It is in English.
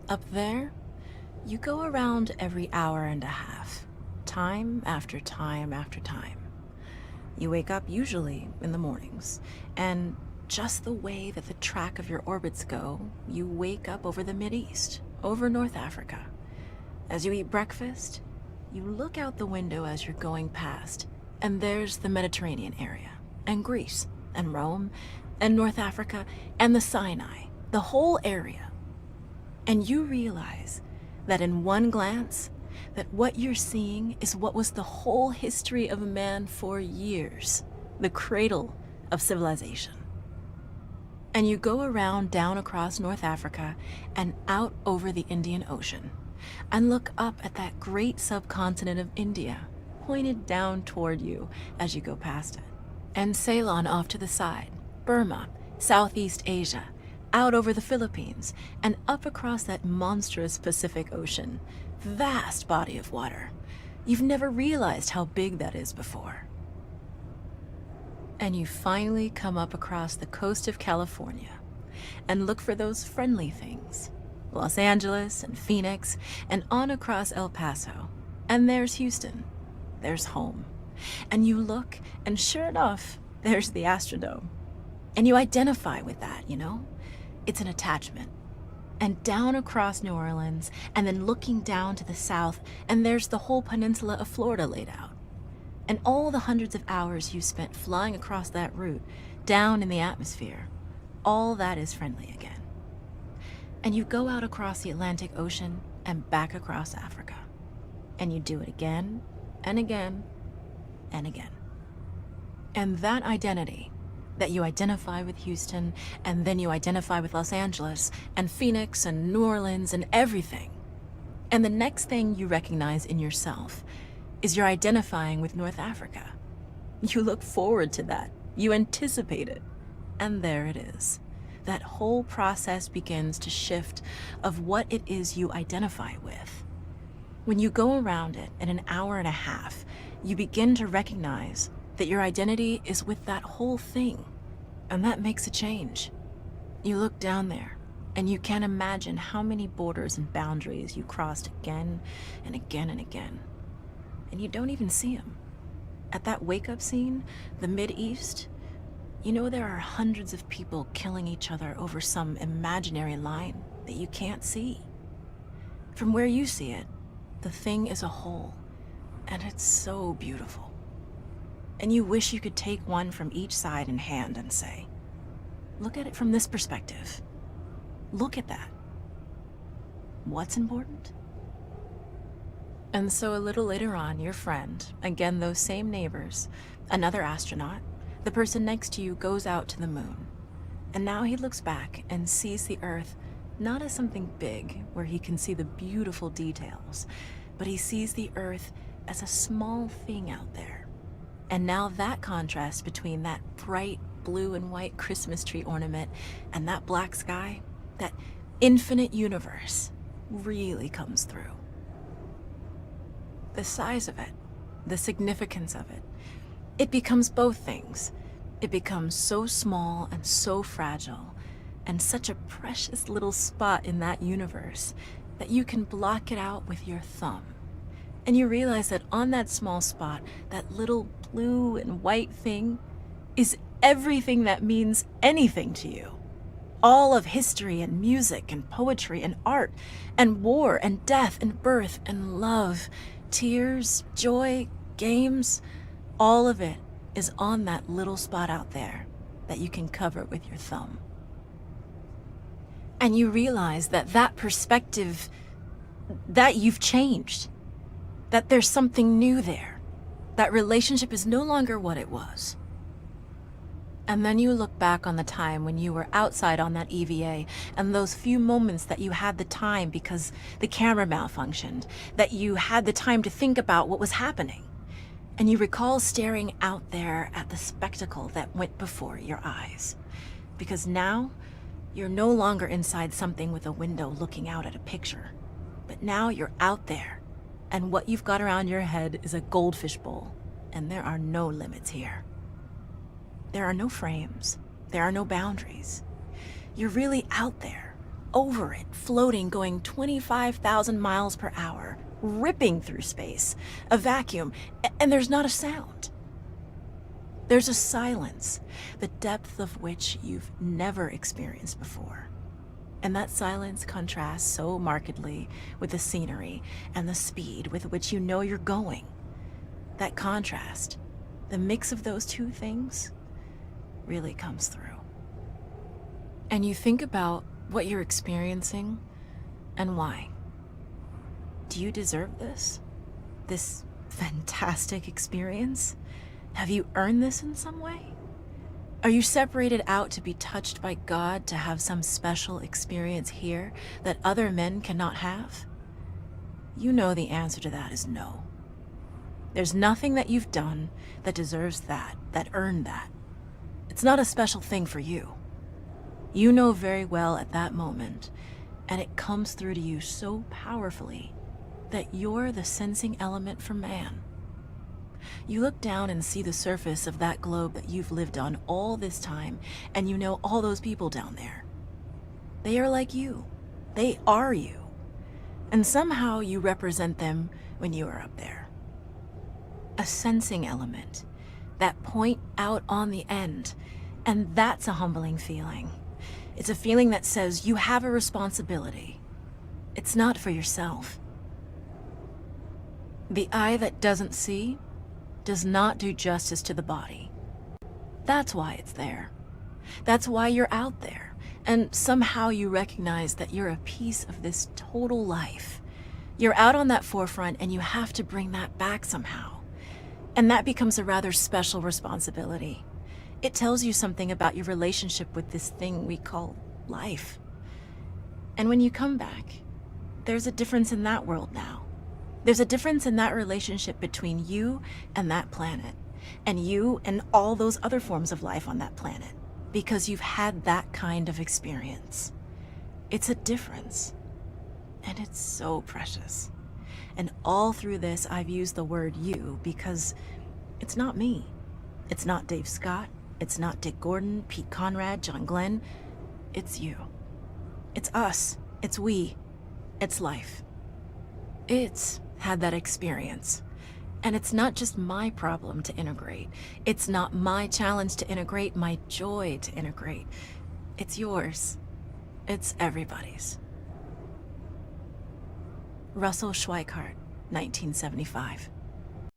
Up there, you go around every hour and a half, time after time after time. You wake up usually in the mornings, and just the way that the track of your orbits go, you wake up over the Mideast, over North Africa. As you eat breakfast, you look out the window as you're going past, and there's the Mediterranean area, and Greece, and Rome, and North Africa, and the Sinai, the whole area. And you realize that in one glance, that what you're seeing is what was the whole history of man for years, the cradle of civilization. And you go around down across North Africa and out over the Indian Ocean and look up at that great subcontinent of India pointed down toward you as you go past it. And Ceylon off to the side, Burma, Southeast Asia, out over the Philippines, and up across that monstrous Pacific Ocean. Vast body of water. You've never realized how big that is before. And you finally come up across the coast of California and look for those friendly things. Los Angeles and Phoenix and on across El Paso. And there's Houston. There's home. And you look, and sure enough, there's the Astrodome. And you identify with that, you know? It's an attachment. And down across New Orleans, and then looking down to the south, and there's the whole peninsula of Florida laid out. And all the hundreds of hours you spent flying across that route, down in the atmosphere, all that is friendly again. And you go out across the Atlantic Ocean and back across Africa. And you do it again, and again, and again. And that identity, that you identify with Houston, and then you identify with Los Angeles, and Phoenix, and New Orleans, and everything. And the next thing you recognize in yourself is you're identifying with North Africa. You look forward to that. You anticipate it. And there it is. That whole process begins to shift of what it is you identify with. When you go around it in an hour and a half, you begin to recognize that your identity is with that whole thing, and that makes a change. You look down there, and you can't imagine how many borders and boundaries you crossed again and again and again, and you don't even see them. At that wake-up scene, the Mideast, you know there are hundreds of people killing each other over some imaginary line that you can't see. From where you see it, the thing is a whole, and it's so beautiful. And you wish you could take one from each side in hand and say, look at it from this perspective. Look at that. What's important? And so a little later on, your friend, again those same neighbors, another astronaut, the person next to you goes out to the moon. And now he looks back and sees the Earth not as something big where he can see the beautiful details, but he sees the Earth as a small thing out there. And now that contrast between that bright blue and white Christmas tree ornament and that black sky, that infinite universe, really comes through. The size of it, the significance of it, it becomes both things. It becomes so small and so fragile, and such a precious little spot in that universe that you can block it out with your thumb. And you realize that on that small spot, that little blue and white thing is everything that means anything to you. All of history and music and poetry and art and war and death and birth and love, tears, joy, games, all of it is on that little spot out there that you can cover with your thumb. And you realize that that perspective, that you've changed. That there's something new there. That relationship is no longer what it was. And then you look back on the time when you were outside on that EVA and those few moments that you had the time because the camera malfunctioned, that you had the time to think about what was happening. And you recall staring out there at the spectacle that went before your eyes. Because now, you're no longer inside something with a window looking out at a picture. But now you're out there. And what you've got around your head is a goldfish bowl, and there are no limits here. There are no frames. There are no boundaries. You're really out there, over it, floating, going 25,000 miles per hour, ripping through space, a vacuum, and there's not a sound. There's a silence, the depth of which you've never experienced before. And that silence contrasts so markedly with the scenery and the speed with which you know you're going. That contrast, the mix of those two things, really comes through. And you think about what you're experiencing and why. Do you deserve this? This fantastic experience? Have you earned this in some way? Are you separated out to be touched by God to have some special experience here that other men cannot have? You know the answer to that is no. There's nothing that you've done that deserves that earned that. It's not a special thing for you. You know very well at that moment, and it comes through to you so powerfully, that you're the sensing element for man. You look down and see the surface of that globe that you've lived on all this time, and you know all those people down there. They are like you. They are you. And somehow you represent them when you are up there. A sensing element, that point out on the end, and that's a humbling feeling. It's a feeling that says you have a responsibility. It's not for yourself. The eye that doesn't see does not do justice to the body. That's why it's there. That's why you're out there. And somehow you recognize that you're a piece of this total life. You're out on that forefront and you have to bring that back somehow. And that becomes a rather special responsibility. It tells you something about your relationship with this thing we call life. And when you come back, there's a difference in that world now. There's a difference in that relationship between you and that planet, and you and all those other forms of life on that planet, because you've had that kind of experience. It's a difference, and it's so precious. And all through this, I've used the word you because it's not me. It's not Dave Scott. It's not Dick Gordon, Pete Conrad, John Glenn. It's you. It's us. It's we. It's life. It's had that experience. And it's not just my problem to integrate. It's not my challenge to integrate, my joy to integrate. It's yours. It's everybody's. Russell Schweickart, 1975.